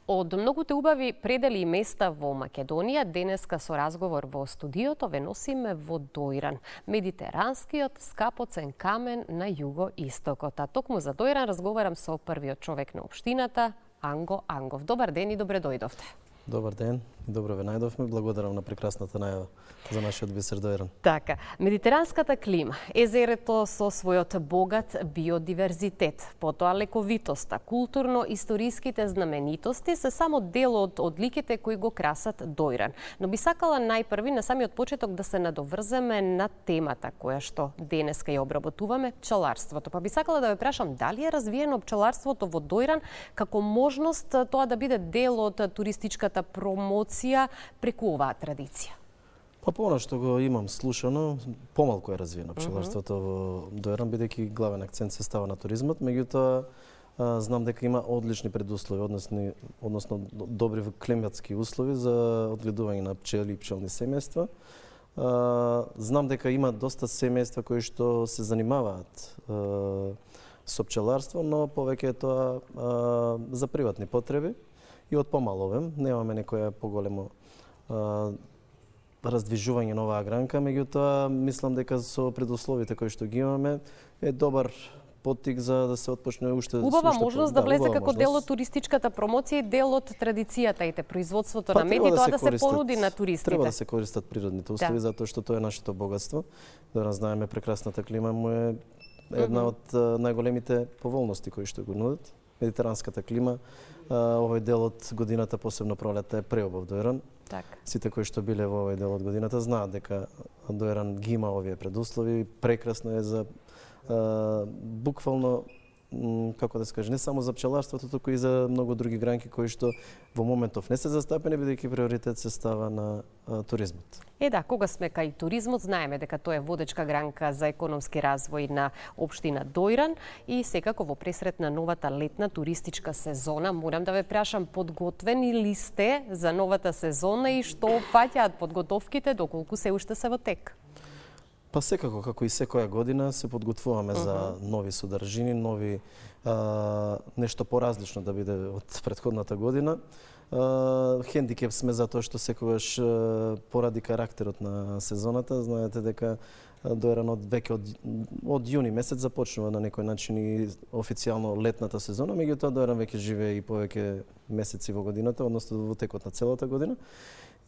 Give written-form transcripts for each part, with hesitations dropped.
Од многуте убави предели и места во Македонија, денеска со разговор во студиото ве носиме во Дојран, медитеранскиот скапоцен камен на југо-истокот. А токму за Дојран разговарам со првиот човек на општината, Анго Ангов. Добар ден и добре дојдовте. Добар ден и добро ве најдовме. Благодарам на прекрасната најава за нашиот бисер Дојран. Така, медитеранската клима, езерото со својот богат биодиверзитет, потоа лековитоста, културно-историските знаменитости се само дел од одликите кои го красат Дојран. Но би сакала најпрви на самиот почеток да се надоврземе на темата која што денеска ја обработуваме, пчеларството. Па би сакала да ве прашам дали е развиено пчеларството во Дојран како можност тоа да биде дел од туристичката промоција преку оваа традиција? Па по она што го имам слушано, помалку е развиено пчеларството во Дојран, бидејќи главен акцент се става на туризмот, меѓутоа знам дека има одлични предуслови, односно добри климатски услови за одгледување на пчели и пчелни семејства. Знам дека има доста семејства кои што се занимаваат со пчеларство, но повеќе е тоа за приватни потреби и од помал обем. Немаме некоја поголемо раздвижување на оваа гранка, меѓутоа мислам дека со предусловите кои што ги имаме е добар поттик за да се отпочне уште убава можност да влезе како дел од туристичката промоција и дел од традицијата и производството на мед и тоа да се понуди на туристите. Треба да се користат природните услови затоа што тоа е нашето богатство. Да знаеме прекрасната клима му е една од најголемите поволности кои што го нудат. Медитеранската клима, овој дел од годината, посебно пролетта, е преубав Дојран. Сите кои што биле во овој дел од годината знаат дека Дојран ги има овие предуслови. Прекрасно е за буквално, како да се каже, не само за пчеларството, туку и за многу други гранки кои што во моментов не се застапени, бидејќи приоритет се става на туризмот. Да, кога сме кај туризмот, знаеме дека тоа е водечка гранка за економски развој на општина Дојран и секако во пресрет на новата летна туристичка сезона, морам да ве прашам, подготвени ли сте за новата сезона и што опфаќаат подготовките, доколку се уште се во тек? Па секако, како и секоја година, се подготвуваме за нови содржини, нови нешто поразлично да биде од претходната година. Хендикеп сме за тоа што секогаш поради карактерот на сезоната, знаете дека Дојран веќе од јуни месец започнува на некој начин и официјално летната сезона, меѓутоа Дојран веќе живее и повеќе месеци во годината, односно во текот на целата година.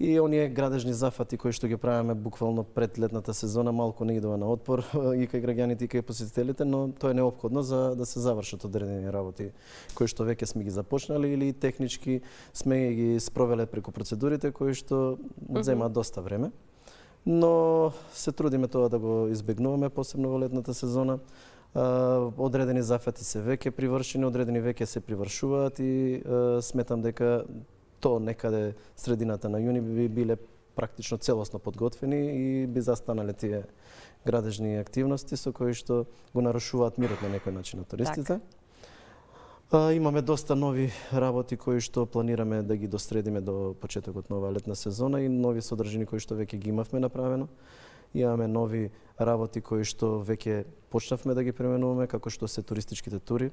И оние градежни зафати кои што ги правиме буквално пред летната сезона малку не идува на отпор и кај граѓаните и кај посетителите, но тоа е неопходно за да се завршат одредени работи кои што веќе сме ги започнали или технички сме ги спровеле преку процедурите кои што земаат доста време. Но се трудиме тоа да го избегнуваме, посебно во летната сезона. Одредени зафати се веќе привршени, одредени веќе се привршуваат и сметам дека тоа некаде средината на јуни би биле практично целосно подготвени и би застанале тие градежни активности со кои што го нарушуваат мирот на некој начин на туристите. Имаме доста нови работи кои што планираме да ги достредиме до почетокот на оваа летна сезона и нови содржини кои што веќе ги имавме направено. Имаме нови работи кои што веќе почнавме да ги пременуваме, како што се туристичките тури,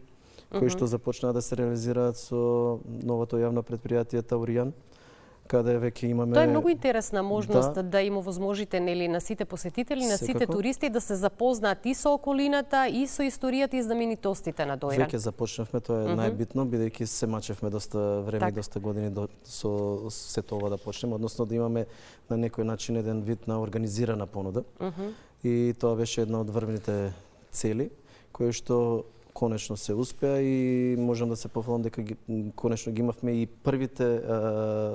кои што започнаа да се реализираат со новото јавно предпријатие Тауријан, каде веќе имаме... Тоа е многу интересна можност да им овозможите на сите посетители, на сите туристи да се запознаат и со околината, и со историјата и знаменитостите на Дојран. Веќе започнавме, тоа е најбитно, бидејќи се мачевме доста време и доста години со сето ова да почнеме, односно да имаме на некој начин еден вид на организирана понуда. И тоа беше една од врвните цели, кои што конечно се успеа и можам да се пофалам дека конечно ги имавме и првите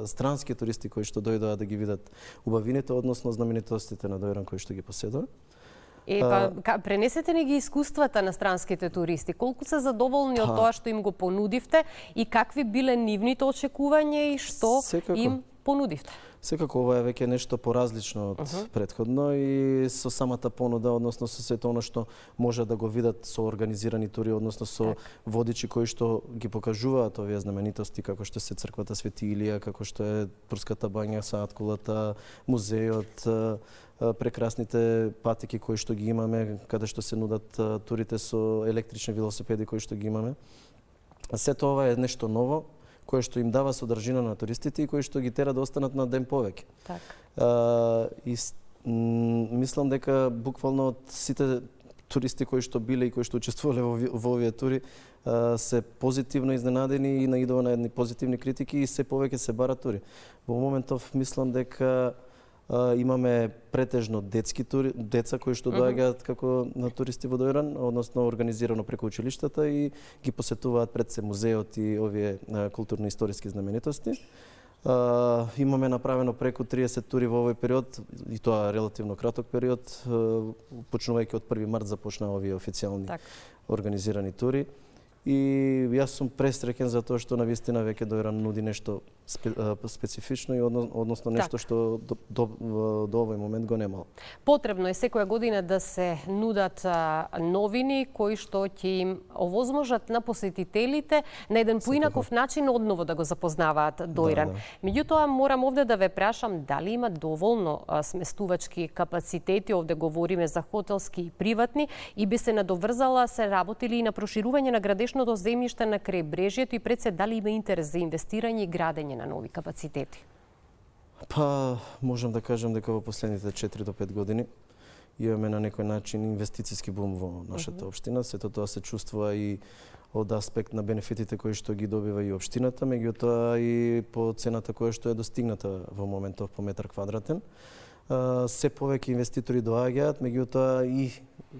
странски туристи кои што дојдоа да ги видат убавините, односно знаменитостите на Дојран кои што ги поседува. Пренесете ни ги искуствата на странските туристи. Колку се задоволни од тоа што им го понудивте и какви биле нивните очекувања и што им понудивте? Секако ова е веќе нешто поразлично од претходно и со самата понуда, односно со сето оно што може да го видат со организирани тури, односно со водичи кои што ги покажуваат овие знаменитости, како што се црквата Свети Илија, како што е Турската бања, Сааткулата, музеот, прекрасните патеки кои што ги имаме, каде што се нудат турите со електрични велосипеди кои што ги имаме. Сето ова е нешто ново, кој што им дава содржина на туристите и кој што ги тера да останат на ден повеќе. Мислам дека буквално од сите туристи кои што биле и кои што учествувале во овие тури се позитивно изненадени и наидува на едни позитивни критики и се повеќе се бара тури. Во моментов мислам дека имаме претежно детски тури, деца кои што доаѓаат како на туристи во Дојран, односно организирано преку училиштата и ги посетуваат пред се музеот и овие културно-историски знаменитости. Имаме направено преку 30 тури во овој период и тоа релативно краток период, почнувајќи од 1 март започнаа овие официјални организирани тури. И јас сум пресреќен за тоа што навистина веќе Дојран нуди нешто специфично и односно нешто што до овој момент го немало. Потребно е секоја година да се нудат новини кои што ќе им овозможат на посетителите на еден поинаков начин одново да го запознаваат Дојран. Меѓутоа морам овде да ве прашам дали има доволно сместувачки капацитети, овде говориме за хотелски и приватни, и би се надоврзала се работили и на проширување на градешното земјиште на крајбрежјето и пред се дали има интерес за инвестирање и градење на нови капацитети? Можам да кажам дека во последните 4 до 5 години имаме на некој начин инвестициски бум во нашата општина. Сето тоа се чувствува и од аспект на бенефитите кои што ги добива и општината, меѓутоа и по цената која што е достигната во моментов по метар квадратен. Се повеќе инвеститори доаѓаат, меѓутоа и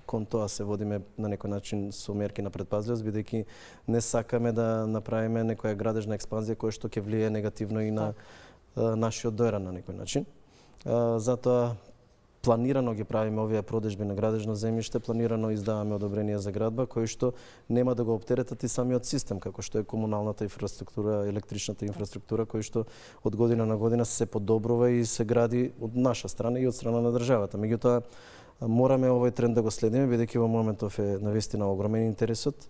кон тоа се водиме на некој начин со мерки на предпазливост, бидејќи не сакаме да направиме некоја градежна експанзија која што ќе влие негативно и на нашиот Дојран на некој начин. Затоа планирано ги правиме овие продажби на градежно земјиште, планирано издаваме одобрение за градба кои што нема да го оптеретат и самиот систем, како што е комуналната инфраструктура, електричната инфраструктура, кои што од година на година се подобрува и се гради од наша страна и од страна на државата. Меѓутоа, мораме овој тренд да го следиме, бидејќи во моментов е навистина огромен интересот.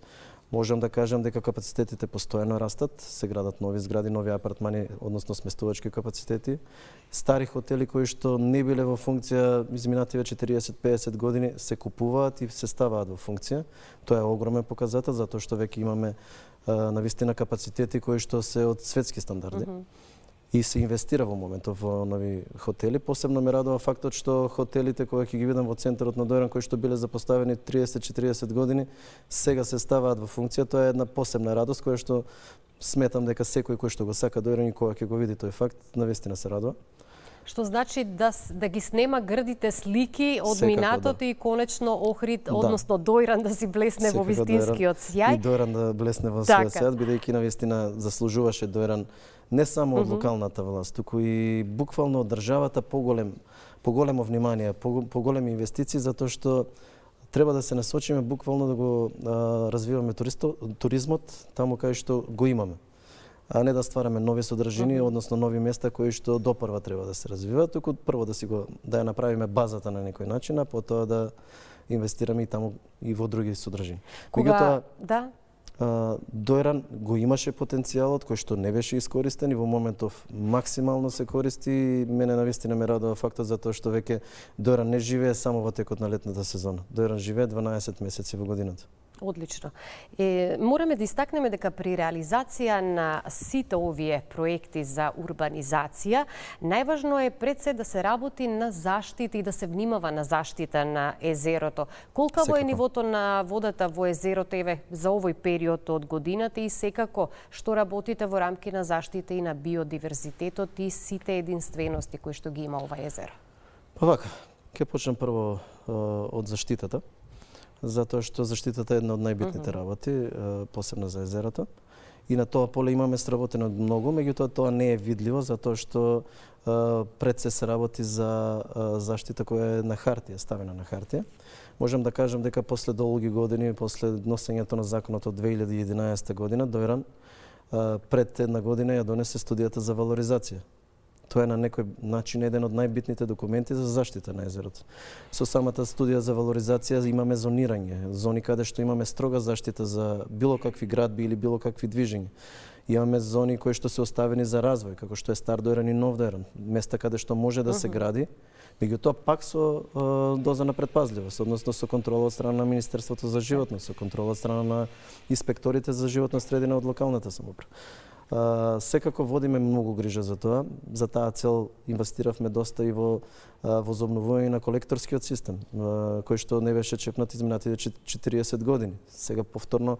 Можам да кажам дека капацитетите постојано растат, се градат нови згради, нови апартмани, односно сместувачки капацитети. Стари хотели кои што не биле во функција изминативе 40-50 години се купуваат и се ставаат во функција. Тоа е огромен показател затоа што веќе имаме навистина капацитети кои што се од светски стандарди. И се инвестира во моментов во нови хотели. Посебно ме радува фактот што хотелите кои ќе ги видам во центарот на Дојран, кои што биле запоставени 30-40 години, сега се ставаат во функција. Тоа е една посебна радост која што сметам дека секој кој што го сака Дојран и кога ќе го види тој факт, навистина се радува. Што значи да ги снема грдите слики од минатото и конечно Охрид, односно Дојран да си блесне во вистинскиот сјај. И Дојран да блесне во својот сјај, бидејќи навистина заслужуваше Дојран не само од локалната власт, туку и буквално од државата поголемо внимание, поголеми инвестиции, затоа што треба да се насочиме буквално да го развиваме туризмот таму кај што го имаме, а не да ствараме нови содржини, односно нови места кои што допрва треба да се развиваат, туку прво да ја направиме базата на некој начин, а потоа да инвестираме и таму и во други содржини. Дојран го имаше потенцијалот кој што не беше искористен и во моментов максимално се користи. Мене навистина ме радува фактот затоа што веќе Дојран не живее само во текот на летната сезона. Дојран живее 12 месеци во годината. Одлично. Мораме да истакнеме дека при реализација на сите овие проекти за урбанизација, најважно е пред се да се работи на заштита и да се внимава на заштита на езерото. Колкаво е нивото на водата во езерото за овој период од годината и секако што работите во рамки на заштита и на биодиверзитетот и сите единствености кои што ги има ова езеро? Вака, ќе почнем прво од заштитата, затоа што заштитата е една од најбитните работи, посебно за езерото. И на тоа поле имаме сработено многу, меѓутоа тоа не е видливо, затоа што пред се работи за заштита која е на хартија, ставена на хартија. Можам да кажам дека после долги години, после носењето на законот од 2011 година, Дојран пред една година ја донесе студијата за валоризација. Тоа е на некој начин еден од најбитните документи за заштита на езерото. Со самата студија за валоризација имаме зонирање, зони каде што имаме строга заштита за било какви градби или било какви движења. Имаме зони кои што се оставени за развој, како што е Стар Дојран и Нов Дојран, места каде што може да се гради, меѓутоа пак со доза на предпазливост, односно со контрола од страна на Министерството за животно, со контрола од страна на инспекторите за животна средина од локалната самоуправа. Секако водиме многу грижа за тоа. За таа цел инвестиравме доста и во возобновување на колекторскиот систем, кој што не беше чепнат изминатите 40 години. Сега повторно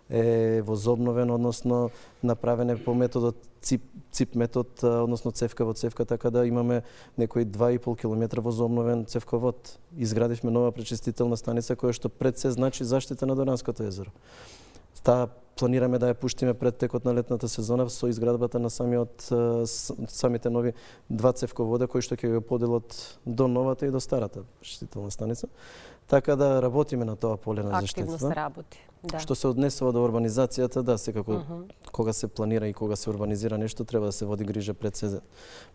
е возобновен, односно направен е по методот цип метод, односно цевка во цевка, така да имаме некои 2,5 километра возобновен цевковод. Изградивме нова пречистителна станица која што пред се значи заштита на Доранското езеро. Таа планираме да ја пуштиме пред текот на летната сезона со изградбата на самите нови два цевковода кои што ќе го поделат до новата и до старата пречистителна станица. Така да работиме на тоа поле на заштита. Активно се работи. Да. Што се однесува до урбанизацијата, да, секако кога се планира и кога се урбанизира нешто, треба да се води грижа пред се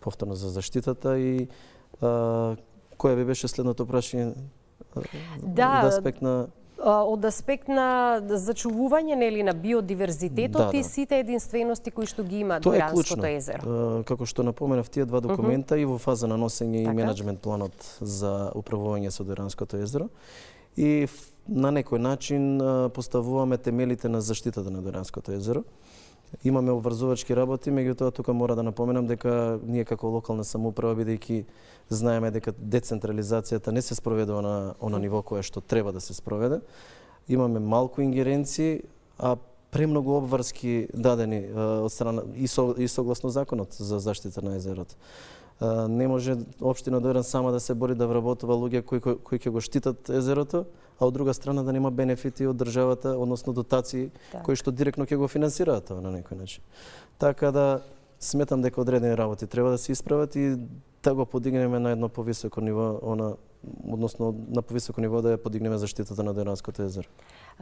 повторно за заштитата и која би беше следното прашање? Да, од аспект на од аспект на зачувување нели на биодиверзитетот и сите единствености кои што ги има Доранското езеро. Како што напоменав, тие два документа и во фаза на носење и менеджмент планот за управување со Доранското езеро и на некој начин поставуваме темелите на заштитата на Доранското езеро. Имаме обврзувачки работи, меѓутоа тука мора да напоменам дека ние како локална самоуправа, бидејќи знаеме дека децентрализацијата не се спроведува на она ниво кое што треба да се спроведе, имаме малку ингеренции, а премногу обврски дадени од страна и согласно законот за заштита на езерото. Не може општина Дојран сама да се бори да вработува луѓе кои ќе го штитат езерото, а од друга страна да нема бенефити од државата, односно дотации кои што директно ќе го финансираат тоа на некој начин. Така да сметам дека одредени работи треба да се исправат и да го подигнеме на едно повисоко ниво, односно на повисоко ниво да ја подигнеме заштитата на Дојранското езеро.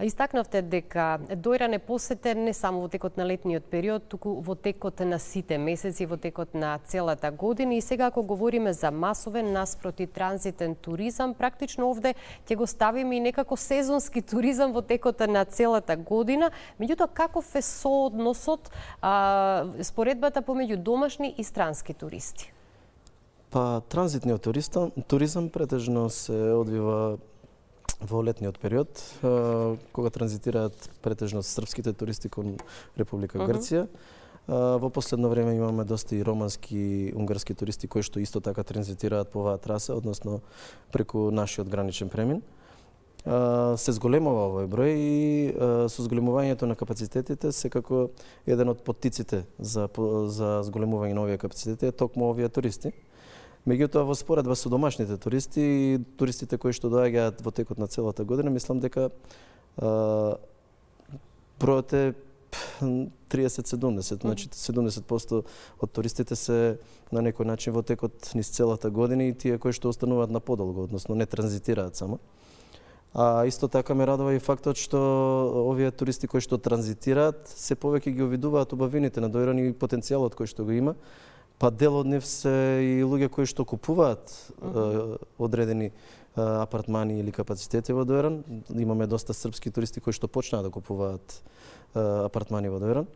Истакнавте дека Дојран е посетен не само во текот на летниот период, туку во текот на сите месеци, во текот на целата година и сега ако говориме за масовен наспроти транзитен туризам, практично овде ќе го ставиме и некако сезонски туризам во текот на целата година. Меѓутоа, каков е соодносот, споредбата помеѓу домашни и странски туристи? Па, транзитниот туризам претежно се одвива во летниот период, кога транзитираат претежно српските туристи кон Република Грција. Во последно време имаме доста и романски и унгарски туристи кои што исто така транзитираат по оваа траса, односно преку нашиот граничен премин. Се зголемува овој број и со зголемувањето на капацитетите секако еден од поттиците за зголемување на овие капацитети е токму овие туристи. Меѓутоа, во споредба со домашните туристи и туристите кои што доаѓаат во текот на целата година, мислам дека бројот е 30-70, значи 70% од туристите се на некој начин во текот низ целата година и тие кои што остануваат на подолго, односно не транзитираат само. А исто така ме радува и фактот што овие туристи кои што транзитираат се повеќе ги увидуваат убавините на Дојран и потенцијалот кој што го има. Па дел од нив се и луѓе кои што купуваат одредени апартмани или капацитети во Дојран. Имаме доста српски туристи кои што почнаа да купуваат апартмани во Дојран.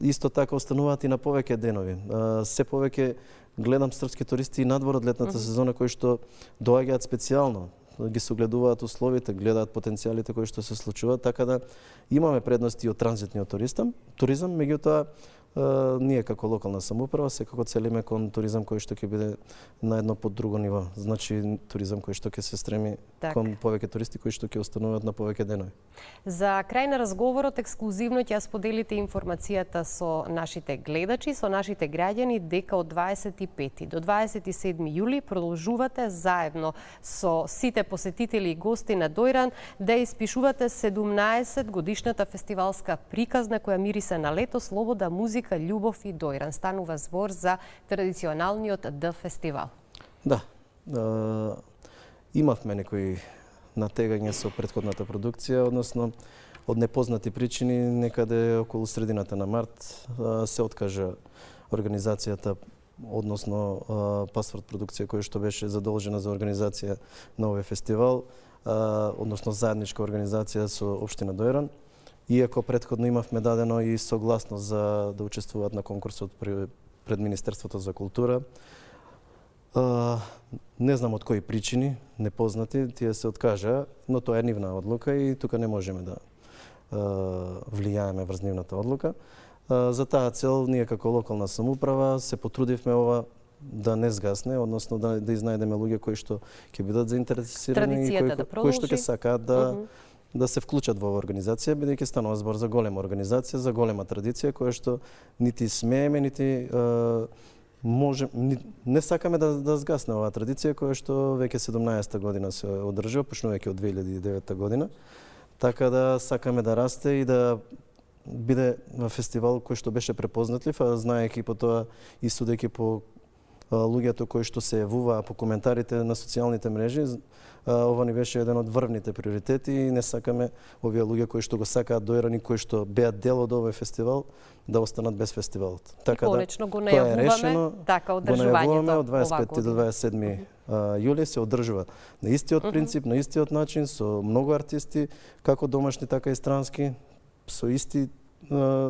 Исто така остануваат и на повеќе денови. Се повеќе гледам српски туристи и надвор од летната сезона кои што доаѓаат специјално, ги согледуваат условите, гледаат потенцијалите кои што се случуваат, така да имаме предности од транзитниот туризам, меѓутоа ние како локална самоуправа секако целиме кон туризам кој што ќе биде на едно под друго ниво. Значи туризам кој што ќе се стреми кон повеќе туристи кои што ќе остануваат на повеќе денови. За крај на разговорот ексклузивно ќе споделите информацијата со нашите гледачи, со нашите граѓани дека од 25 до 27 јули продолжувате заедно со сите посетители и гости на Дојран да испишувате 17 годишната фестивалска приказна која мирисе на лето, слобода, музика, љубов и Дојран. Станува збор за традиционалниот Д фестивал. Да. Имавме некои натегање со претходната продукција, односно од непознати причини некаде околу средината на март се откажа организацијата, односно Пасворд продукција која што беше задолжена за организација на овој фестивал, односно заедничка организација со општина Дојран. Иако претходно имавме дадено и согласност за да учествуваат на конкурсот пред Министерството за култура. Не знам од кои причини, непознати, тие се откажа, но тоа е нивна одлука и тука не можеме да влијаеме врз нивната одлука. За таа цел ние како локална самоуправа се потрудивме ова да не згасне, односно да изнајдеме луѓе кои што ќе бидат заинтересирани и кои што ќе сакаат да се вклучат во оваа организација, бидејќи станува збор за голема организација, за голема традиција која што нити смееме, нити не сакаме да згасне оваа традиција која што веќе 17-та година се одржува, почнувајќи од 2009 година. Така да сакаме да расте и да биде фестивал кој што беше препознатлив, а знаејќи по тоа и судејќи по луѓето кои што се јавуваа по коментарите на социјалните мрежи, ова ни беше еден од врвните приоритети и не сакаме овие луѓе кои што го сакаат доирани, кои што беа дел од овој фестивал, да останат без фестивалот. Така да, го најавуваме, така одржувањето од 25 до 27 јули се одржува на истиот принцип, на истиот начин, со многу артисти, како домашни, така и странски, со исти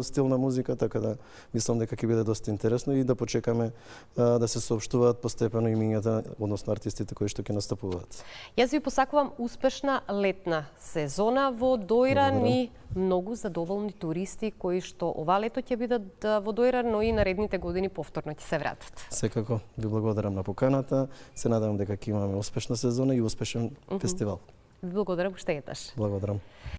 стил на музика, така да мислам дека ќе биде доста интересно и да почекаме да се соопштуваат постепено имињата, односно артистите кои што ќе настапуваат. Јас ви посакувам успешна летна сезона во Доиран и многу задоволни туристи кои што ова лето ќе бидат во Доиран, но и наредните години повторно ќе се вратат. Секако ви благодарам на поканата. Се надевам дека ќе имаме успешна сезона и успешен фестивал. Ви благодарам уште еднаш. Благодарам.